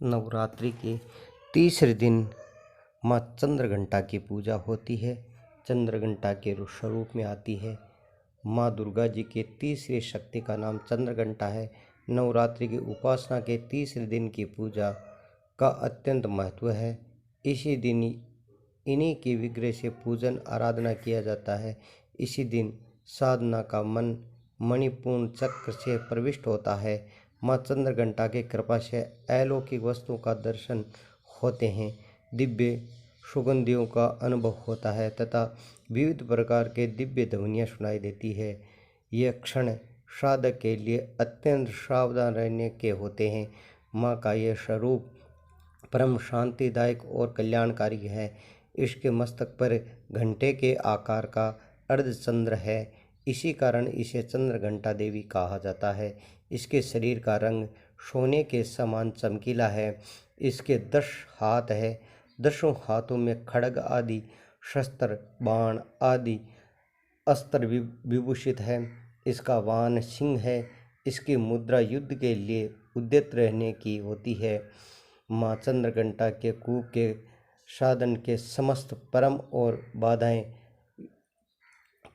नवरात्रि के तीसरे दिन माँ चंद्रघंटा की पूजा होती है। चंद्रघंटा के स्वरूप में आती है। माँ दुर्गा जी के तीसरी शक्ति का नाम चंद्रघंटा है। नवरात्रि की उपासना के तीसरे दिन की पूजा का अत्यंत महत्व है। इसी दिन इन्हीं के विग्रह से पूजन आराधना किया जाता है। इसी दिन साधना का मन मणिपूर्ण चक्र से प्रविष्ट होता है। माँ चंद्रघंटा की कृपा से अलौकिक वस्तुओं का दर्शन होते हैं, दिव्य सुगंधियों का अनुभव होता है तथा विविध प्रकार के दिव्य ध्वनियाँ सुनाई देती है। यह क्षण साधक के लिए अत्यंत सावधान रहने के होते हैं। माँ का यह स्वरूप परम शांतिदायक और कल्याणकारी है। इसके मस्तक पर घंटे के आकार का अर्धचंद्र है। इसी कारण इसे चंद्रघंटा देवी कहा जाता है। इसके शरीर का रंग सोने के समान चमकीला है। इसके 10 हाथ है। 10 हाथों में खड्ग आदि शस्त्र बाण आदि अस्त्र विभूषित है। इसका वाहन सिंह है। इसकी मुद्रा युद्ध के लिए उद्यत रहने की होती है। माँ चंद्रघंटा के कूप के साधन के समस्त परम और बाधाएं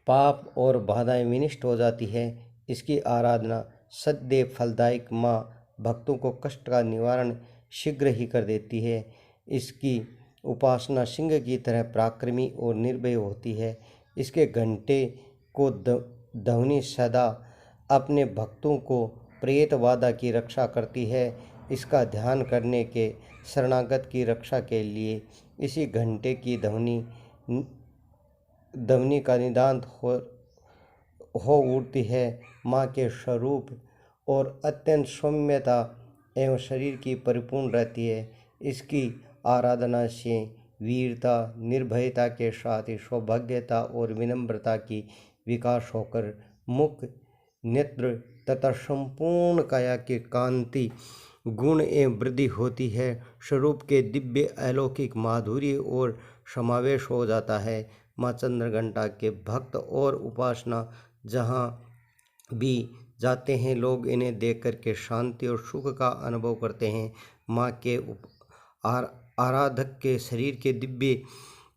पाप और बाधाएं विनष्ट हो जाती है। इसकी आराधना सदैव फलदायक। माँ भक्तों को कष्ट का निवारण शीघ्र ही कर देती है। इसकी उपासना सिंह की तरह पराक्रमी और निर्भय होती है। इसके घंटे को ध्वनि सदा अपने भक्तों को प्रेत बाधा की रक्षा करती है। इसका ध्यान करने के शरणागत की रक्षा के लिए इसी घंटे की ध्वनि का निदान हो उठती है। माँ के स्वरूप और अत्यंत सौम्यता एवं शरीर की परिपूर्ण रहती है। इसकी आराधना से वीरता, निर्भयता के साथ ही सौभाग्यता और विनम्रता की विकास होकर मुख, नेत्र तथा संपूर्ण काया की कांति, गुण एवं वृद्धि होती है। स्वरूप के दिव्य अलौकिक माधुर्य और समावेश हो जाता है। माँ चंद्रघंटा के भक्त और उपासना जहाँ भी जाते हैं, लोग इन्हें देख कर के शांति और सुख का अनुभव करते हैं। माँ के आराधक के शरीर के दिव्य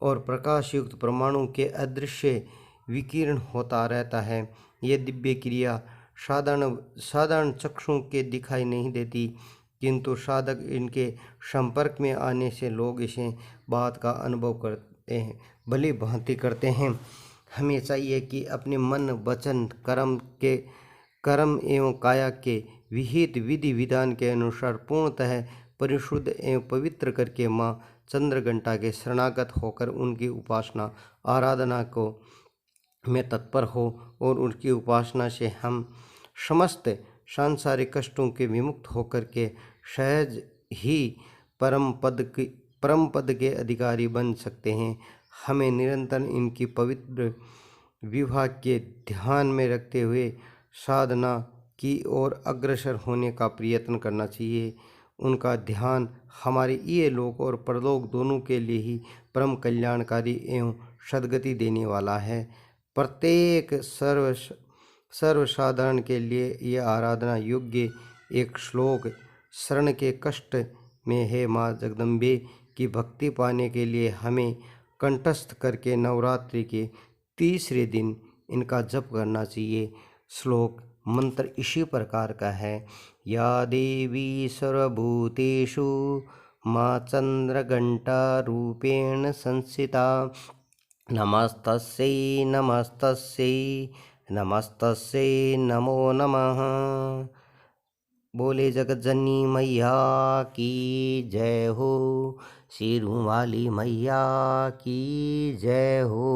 और प्रकाश युक्त परमाणु के अदृश्य विकिरण होता रहता है। यह दिव्य क्रिया साधारण चक्षुओं के दिखाई नहीं देती, किंतु साधक इनके संपर्क में आने से लोग इसे बात का अनुभव करते हैं, भली भांति करते हैं। हमें चाहिए कि अपने मन, वचन, कर्म एवं काया के विहित विधि विधान के अनुसार पूर्णतः परिशुद्ध एवं पवित्र करके माँ चंद्रघंटा के शरणागत होकर उनकी उपासना आराधना को में तत्पर हो और उनकी उपासना से हम समस्त सांसारिक कष्टों के विमुक्त होकर के सहज ही परम पद के अधिकारी बन सकते हैं। हमें निरंतर इनकी पवित्र विवाह के ध्यान में रखते हुए साधना की ओर अग्रसर होने का प्रयत्न करना चाहिए। उनका ध्यान हमारे ये लोक और परलोक दोनों के लिए ही परम कल्याणकारी एवं सद्गति देने वाला है। प्रत्येक सर्वसाधारण के लिए यह आराधना योग्य एक श्लोक शरण के कष्ट में है। माँ जगदम्बे की भक्ति पाने के लिए हमें कंठस्थ करके नवरात्रि के तीसरे दिन इनका जप करना चाहिए। श्लोक मंत्र इसी प्रकार का है। या देवी सर्वभूतेषु माँ चंद्रघंटा रूपेण संस्थिता नमस्तस्यै नमस्तस्यै नमस्तस्यै नमो नमः। बोले जगज्जननी मैया की जय हो। शेरों वाली मैया की जय हो।